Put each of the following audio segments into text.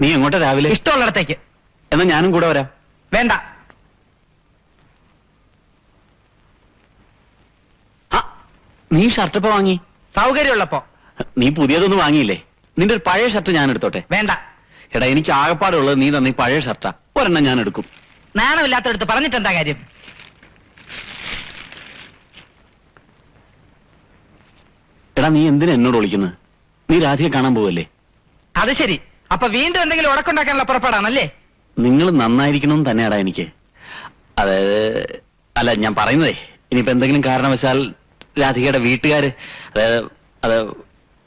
നീ എങ്ങോട്ടാ രാവിലെ? ഇഷ്ടമുള്ളിടത്തേക്ക്. എന്നാ ഞാനും കൂടെ വരാം. വേണ്ട. നീ ഷർട്ട് ഇപ്പൊ വാങ്ങി? സൗകര്യമുള്ളപ്പോ. നീ പുതിയതൊന്നും വാങ്ങിയില്ലേ? നിന്റെ ഒരു പഴയ ഷർട്ട് ഞാൻ എടുത്തോട്ടെ? വേണ്ട. എടാ, എനിക്ക് ആകപ്പാടുള്ളത് നീ തന്നെ പഴയ ഷർട്ടാ. ഒരെണ്ണം ഞാൻ എടുക്കും. നാണമില്ലാത്തടുത്ത് പറഞ്ഞിട്ട് എന്താ കാര്യം? എടാ, നീ എന്തിനാ എന്നോട് വിളിക്കുന്നത്? നീ രാധിയെ കാണാൻ പോവല്ലേ? അത് ശരി. അപ്പൊ വീണ്ടും എന്തെങ്കിലും ഉടക്കുണ്ടാക്കാനുള്ള പുറപ്പാടാണല്ലേ? നിങ്ങൾ നന്നായിരിക്കണമെന്ന് തന്നെയാടാ എനിക്ക്. അതായത്, അല്ല, ഞാൻ പറയുന്നതേ, ഇനിയിപ്പോ എന്തെങ്കിലും കാരണവശാൽ രാധികയുടെ വീട്ടുകാര്, അത്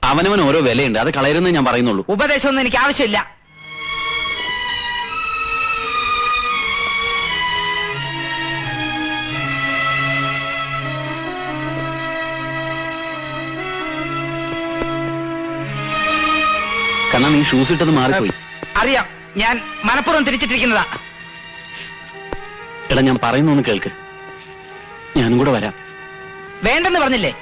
അവനവൻ ഓരോ വിലയുണ്ട്, അത് കളയരുന്നേ ഞാൻ പറയുന്നുള്ളൂ. ഉപദേശമൊന്നും എനിക്ക് ആവശ്യമില്ല. കാരണം നീ ഷൂസ് ഇട്ടത് മാറിപ്പോയി. അറിയാം, ഞാൻ മനഃപൂർവ്വം തിരിച്ചിട്ടിരിക്കുന്നതാ. എടാ, ഞാൻ പറയുന്നൊന്ന് കേൾക്ക്. ഞാനും കൂടെ വരാം. വേണ്ടെന്ന് പറഞ്ഞില്ലേ?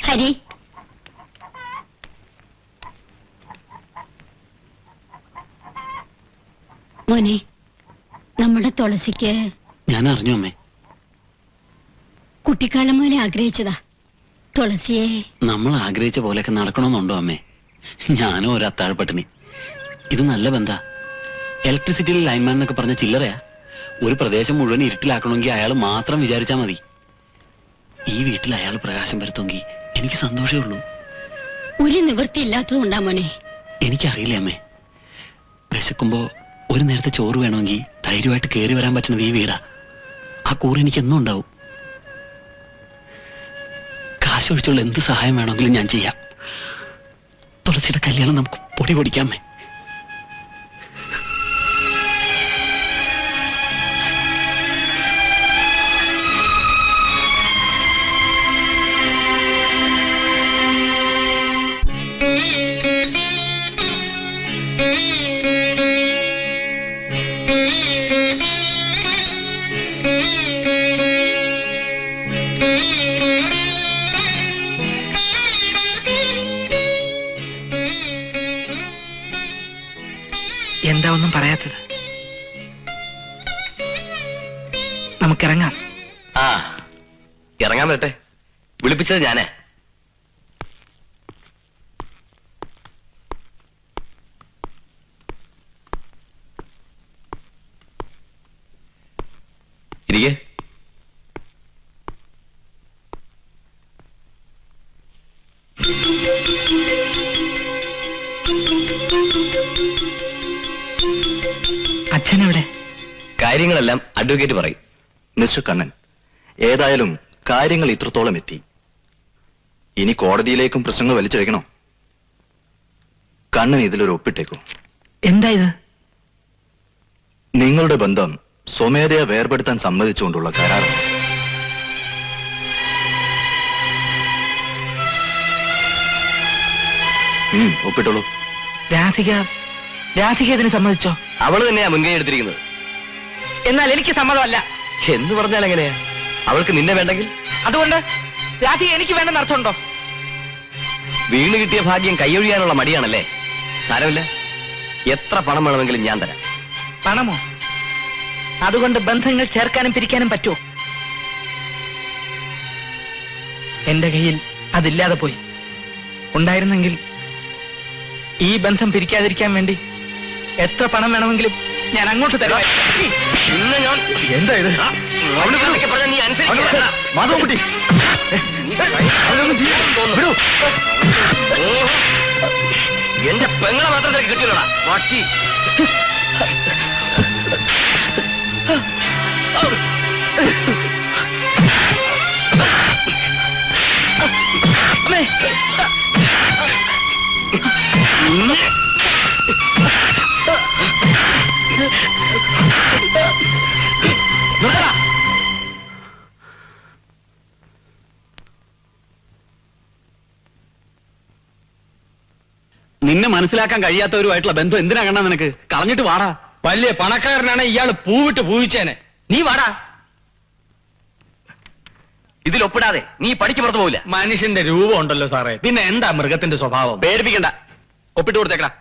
ഹരി, മോനെ, നമ്മുടെ തുളസിക്ക് ഞാൻ അറിഞ്ഞു അമ്മേ. കുട്ടിക്കാലം മുതലേ ആഗ്രഹിച്ചതാ തുളസിയെ. നമ്മൾ ആഗ്രഹിച്ച പോലെയൊക്കെ നടക്കണമെന്നുണ്ടോ അമ്മേ? ഞാനും ഒരു അത്താഴപ്പട്ടിണി. ഇത് നല്ല ബന്ധാ. ഇലക്ട്രിസിറ്റിയിലെ ലൈൻമാൻ എന്നൊക്കെ പറഞ്ഞ ചില്ലറയാ. ഒരു പ്രദേശം മുഴുവൻ ഇരുട്ടിലാക്കണമെങ്കിൽ അയാൾ മാത്രം വിചാരിച്ചാൽ മതി. ഈ വീട്ടിൽ അയാൾ പ്രകാശം വരുത്തുമെങ്കിൽ എനിക്ക് സന്തോഷമേ ഉള്ളൂ. ഒരു നിവൃത്തി ഇല്ലാത്തതുകൊണ്ടാ മോനെ. എനിക്കറിയില്ലേ അമ്മേ, വിശക്കുമ്പോ ഒരു നേരത്തെ ചോറ് വേണമെങ്കിൽ ധൈര്യമായിട്ട് കയറി വരാൻ പറ്റുന്നത് ഈ വീടാ. ആ കൂറ് എനിക്ക് എന്നും ഉണ്ടാവും. കാശൊഴിച്ചുള്ള എന്ത് സഹായം വേണമെങ്കിലും ഞാൻ ചെയ്യാം. തുളസിയുടെ കല്യാണം നമുക്ക് പൊടി പൊടിക്കാമേ. എന്താ ഒന്നും പറയാത്തത്? നമുക്കിറങ്ങാം. ആ, ഇറങ്ങാൻ വരട്ടെ. വിളിപ്പിച്ചത് ഞാനേ. ഇരിക്കെ. അച്ഛനെവിടെ? കാര്യങ്ങളെല്ലാം അഡ്വക്കേറ്റ് പറയും. മിസ്റ്റർ കണ്ണൻ, ഏതായാലും കാര്യങ്ങൾ ഇത്രത്തോളം എത്തി. ഇനി കോടതിയിലേക്കും പ്രശ്നങ്ങൾ വലിച്ചഴിക്കണോ? കണ്ണൻ ഇതിലൊരു ഒപ്പിട്ടേക്കൂ. എന്താ ഇത്? നിങ്ങളുടെ ബന്ധം സ്വമേധയാ വേർപെടുത്താൻ സമ്മതിച്ചുകൊണ്ടുള്ള കരാറാണ്. ഒപ്പിട്ടോളൂ. രാധിക ഇതിന് സമ്മതിച്ചോ? അവള് തന്നെയാ മുൻകൈ എടുത്തിരിക്കുന്നത്. എന്നാൽ എനിക്ക് സമ്മതമല്ല. എന്ന് പറഞ്ഞാൽ എങ്ങനെയാ? അവൾക്ക് നിന്നെ വേണ്ടെങ്കിൽ? അതുകൊണ്ട് രാധിക എനിക്ക് വേണ്ടെന്ന് അർത്ഥമുണ്ടോ? വീണ് കിട്ടിയ ഭാഗ്യം കൈയൊഴിയാനുള്ള മടിയാണല്ലേ? സാരമില്ല, എത്ര പണം വേണമെങ്കിലും ഞാൻ തരാം. പണമോ? അതുകൊണ്ട് ബന്ധങ്ങൾ ചേർക്കാനും പിരിക്കാനും പറ്റുമോ? എന്റെ കയ്യിൽ അതില്ലാതെ പോയി. ഉണ്ടായിരുന്നെങ്കിൽ ഈ ബന്ധം പിരിക്കാതിരിക്കാൻ വേണ്ടി എത്ര പണം വേണമെങ്കിലും ഞാൻ അങ്ങോട്ട് തരാം. എന്താ ഇത്? നീ അനുസരിക്കില്ല. മാധവൻകുട്ടി, എന്റെ പെങ്ങളെ മാത്രം നിനക്ക് കിട്ടിയില്ലടാ വാട്ടി. നിന്നെ മനസ്സിലാക്കാൻ കഴിയാത്തവരുമായിട്ടുള്ള ബന്ധം എന്തിനാ കണ്ടാ നിനക്ക്? കളഞ്ഞിട്ട് വാടാ. വലിയ പണക്കാരനാണ് ഇയാള് പൂവിട്ട് പൂവിച്ചേനെ. നീ വാടാ. ഇതിൽ ഒപ്പിടാതെ നീ പണിക്ക് പുറത്തു പോവില്ല. മനുഷ്യന്റെ രൂപം ഉണ്ടല്ലോ സാറേ, പിന്നെ എന്താ മൃഗത്തിന്റെ സ്വഭാവം? പേടിപ്പിക്കണ്ട, ഒപ്പിട്ട് കൊടുത്തേക്കടാ.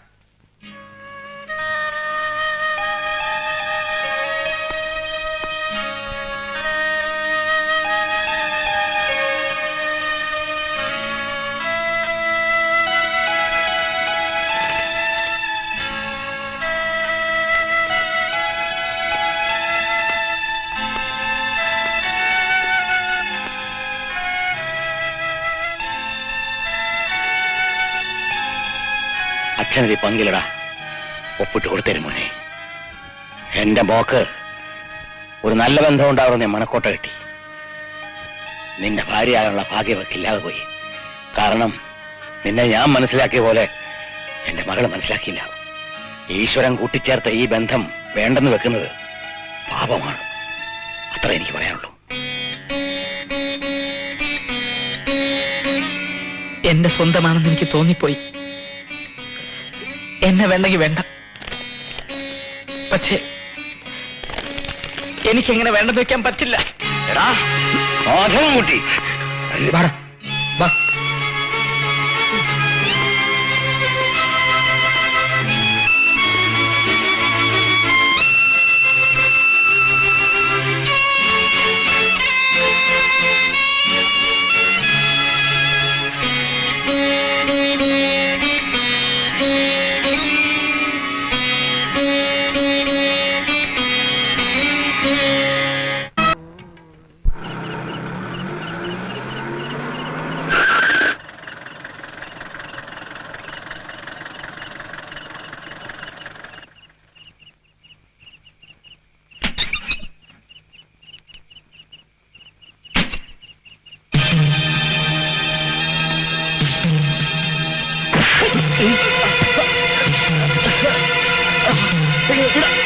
അച്ഛനതി പങ്കിലടാ, ഒപ്പിട്ട് കൊടുത്തരും മോനെ. എന്റെ മോക്ക് ഒരു നല്ല ബന്ധം ഉണ്ടാവുന്ന മനക്കോട്ട കിട്ടി. നിന്റെ ഭാര്യയായുള്ള ഭാഗ്യമൊക്കെ ഇല്ലാതെ പോയി. കാരണം നിന്നെ ഞാൻ മനസ്സിലാക്കിയ പോലെ എന്റെ മകള് മനസ്സിലാക്കിയില്ല. ഈശ്വരൻ കൂട്ടിച്ചേർത്ത ഈ ബന്ധം വേണ്ടെന്ന് വെക്കുന്നത് പാപമാണ്. അത്ര എനിക്ക് പറയാനുള്ളൂ. എന്റെ സ്വന്തമാണെന്ന് എനിക്ക് തോന്നിപ്പോയി. എന്നെ വേണ്ടെങ്കിൽ വേണ്ട, പക്ഷേ എനിക്കെങ്ങനെ വേണ്ടെന്ന് വെക്കാൻ പറ്റില്ല. എടാ കുട്ടി, വാടാ, വാ. ഇവിടെ